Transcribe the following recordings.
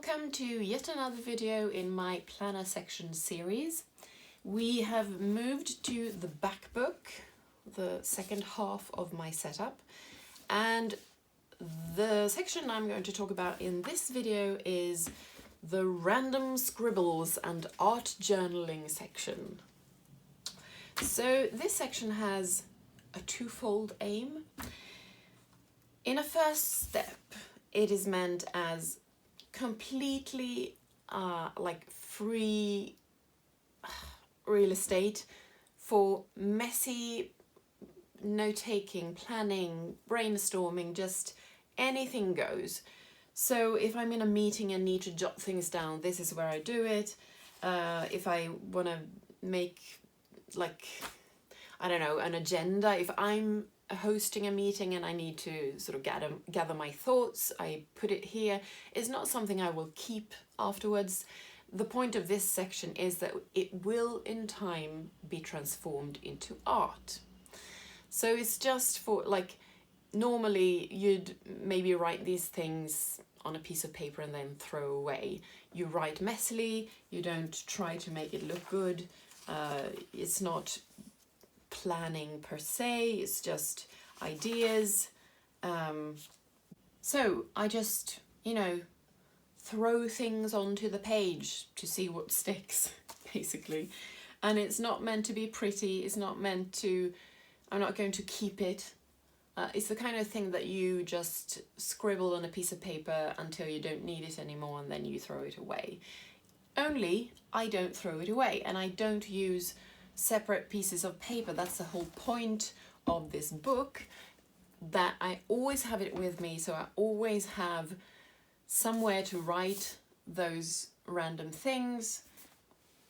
Welcome to yet another video in my planner section series. We have moved to the back book, the second half of my setup, and the section I'm going to talk about in this video is the random scribbles and art journaling section. So this section has a twofold aim. In a first step, it is meant as completely like free real estate for messy note-taking, planning, brainstorming, just anything goes. So if I'm in a meeting and need to jot things down, this is where I do it. If I want to make, like, I don't know, an agenda, if I'm hosting a meeting and I need to sort of gather my thoughts, I put it here. It's not something I will keep afterwards. The point of this section is that it will in time be transformed into art. So it's just for, like, normally you'd maybe write these things on a piece of paper and then throw away. You write messily, you don't try to make it look good. It's not planning per se, it's just ideas. So I just, throw things onto the page to see what sticks, basically. And it's not meant to be pretty, it's not meant to, I'm not going to keep it. It's the kind of thing that you just scribble on a piece of paper until you don't need it anymore and then you throw it away. Only I don't throw it away, and I don't use separate pieces of paper. That's the whole point of this book, that I always have it with me, so I always have somewhere to write those random things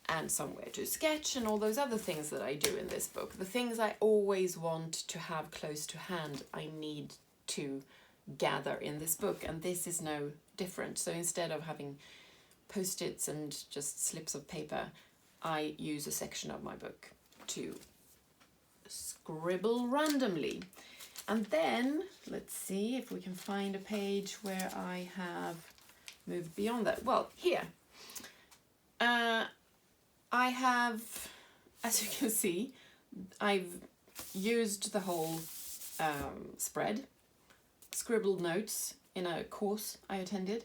and somewhere to sketch and all those other things that I do in this book. The things I always want to have close to hand, I need to gather in this book, and this is no different. So instead of having post-its and just slips of paper, I use a section of my book to scribble randomly. And then let's see if we can find a page where I have moved beyond that. Well, here I have, as you can see, I've used the whole spread, scribbled notes in a course I attended.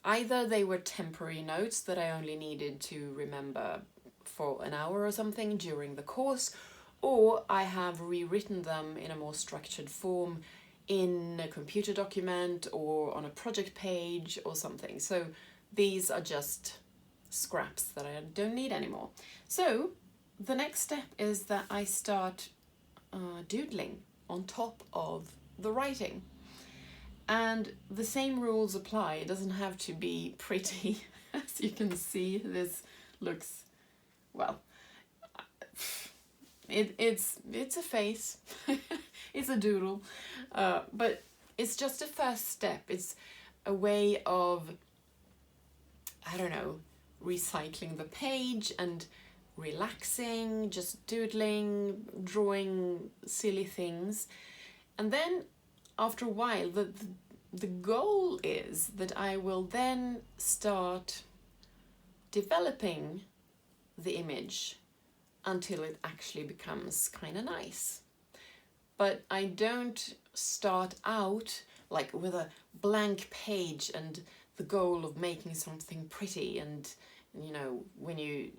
Either they were temporary notes that I only needed to remember for an hour or something during the course, or I have rewritten them in a more structured form in a computer document or on a project page or something. So these are just scraps that I don't need anymore. So the next step is that I start doodling on top of the writing. And the same rules apply. It doesn't have to be pretty. As you can see, this looks, well, it's a face. It's a doodle, but it's just a first step. It's a way of, I don't know, recycling the page and relaxing, just doodling, drawing silly things. And then after a while, the goal is that I will then start developing the image until it actually becomes kind of nice. But I don't start out like with a blank page and the goal of making something pretty, and when you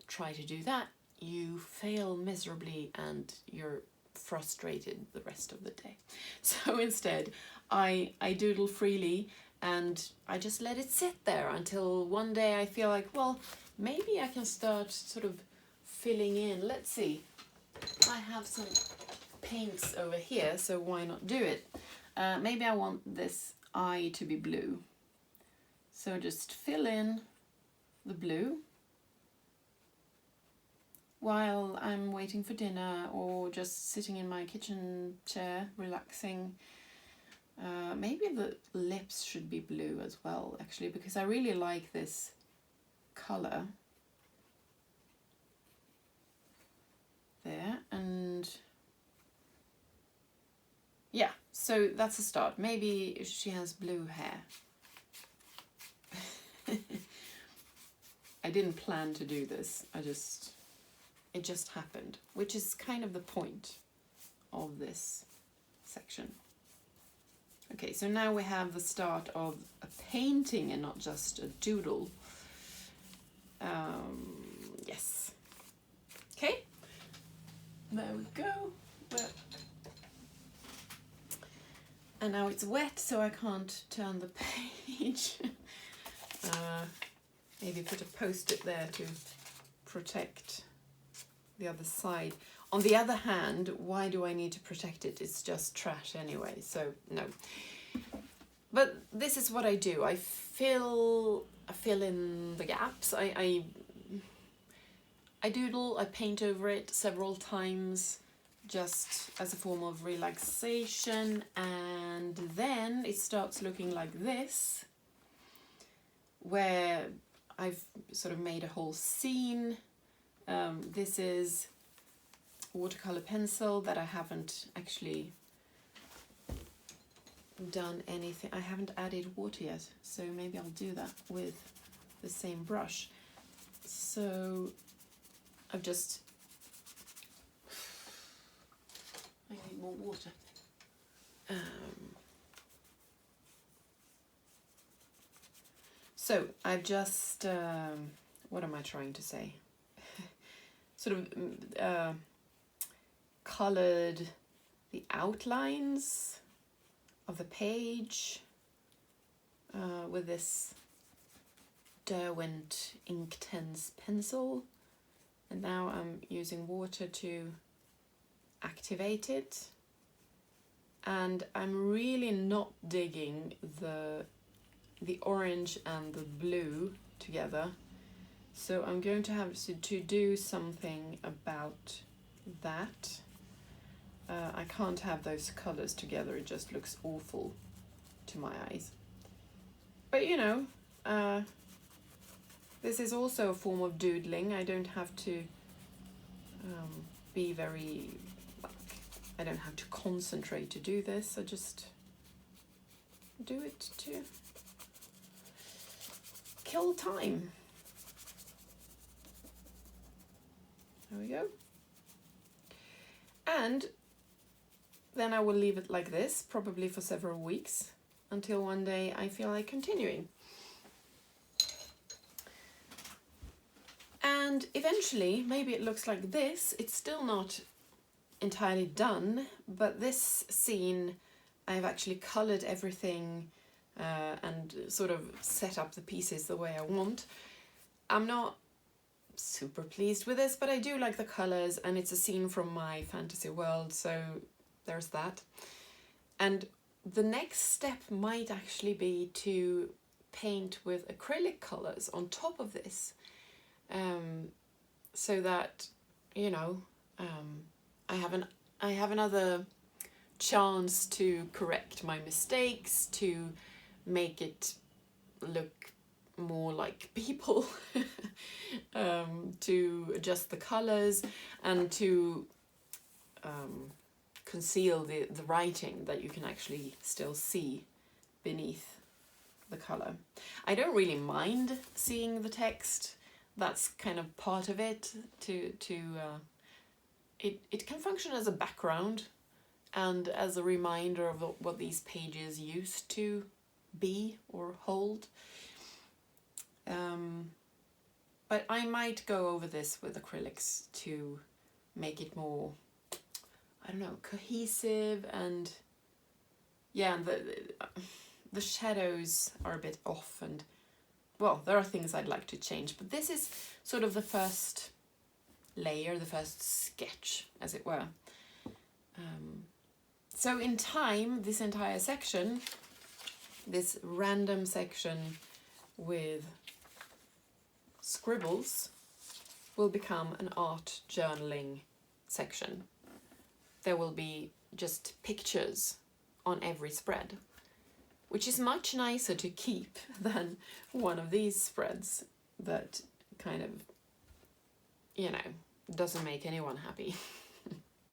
try to do that, you fail miserably and you're frustrated the rest of the day. So instead I doodle freely and I just let it sit there until one day I feel like, well, maybe I can start sort of filling in. Let's see, I have some paints over here, so why not do it? Maybe I want this eye to be blue, so just fill in the blue while I'm waiting for dinner or just sitting in my kitchen chair relaxing. Maybe the lips should be blue as well, actually, because I really like this color there. And yeah, so that's a start. Maybe she has blue hair. didn't plan to do this. It just happened, which is kind of the point of this section. Okay, so now we have the start of a painting and not just a doodle. Yes. Okay, there we go. And now it's wet, so I can't turn the page. Maybe put a post-it there to protect the other side. On the other hand, why do I need to protect it? It's just trash anyway, so no. But this is what I do. I fill in the gaps. I doodle, I paint over it several times just as a form of relaxation, and then it starts looking like this, where I've sort of made a whole scene. This is watercolor pencil that I haven't actually done anything. I haven't added water yet, so maybe I'll do that with the same brush. So I've just, I need more water. So I've just, what am I trying to say? Sort of colored the outlines of the page with this Derwent Inktense pencil, and now I'm using water to activate it, and I'm really not digging the orange and the blue together, so I'm going to have to do something about that. I can't have those colors together, it just looks awful to my eyes. But you know, this is also a form of doodling. I don't have to be very, I don't have to concentrate to do this. I just do it to kill time. There we go. And then I will leave it like this, probably for several weeks, until one day I feel like continuing. And eventually, maybe it looks like this. It's still not entirely done, but this scene, I've actually colored everything and sort of set up the pieces the way I want. I'm not super pleased with this, but I do like the colors, and it's a scene from my fantasy world, so there's that. And the next step might actually be to paint with acrylic colors on top of this, so that, you know, I have another chance to correct my mistakes, to make it look more like people, to adjust the colors, and to conceal the writing that you can actually still see beneath the color. I don't really mind seeing the text. That's kind of part of it. It can function as a background and as a reminder of what these pages used to be or hold. But I might go over this with acrylics to make it more, I don't know, cohesive, and yeah, the shadows are a bit off, and well, there are things I'd like to change, but this is sort of the first layer, the first sketch, as it were. So in time, this entire section, this random section with scribbles, will become an art journaling section. There will be just pictures on every spread, which is much nicer to keep than one of these spreads that kind of, you know, doesn't make anyone happy.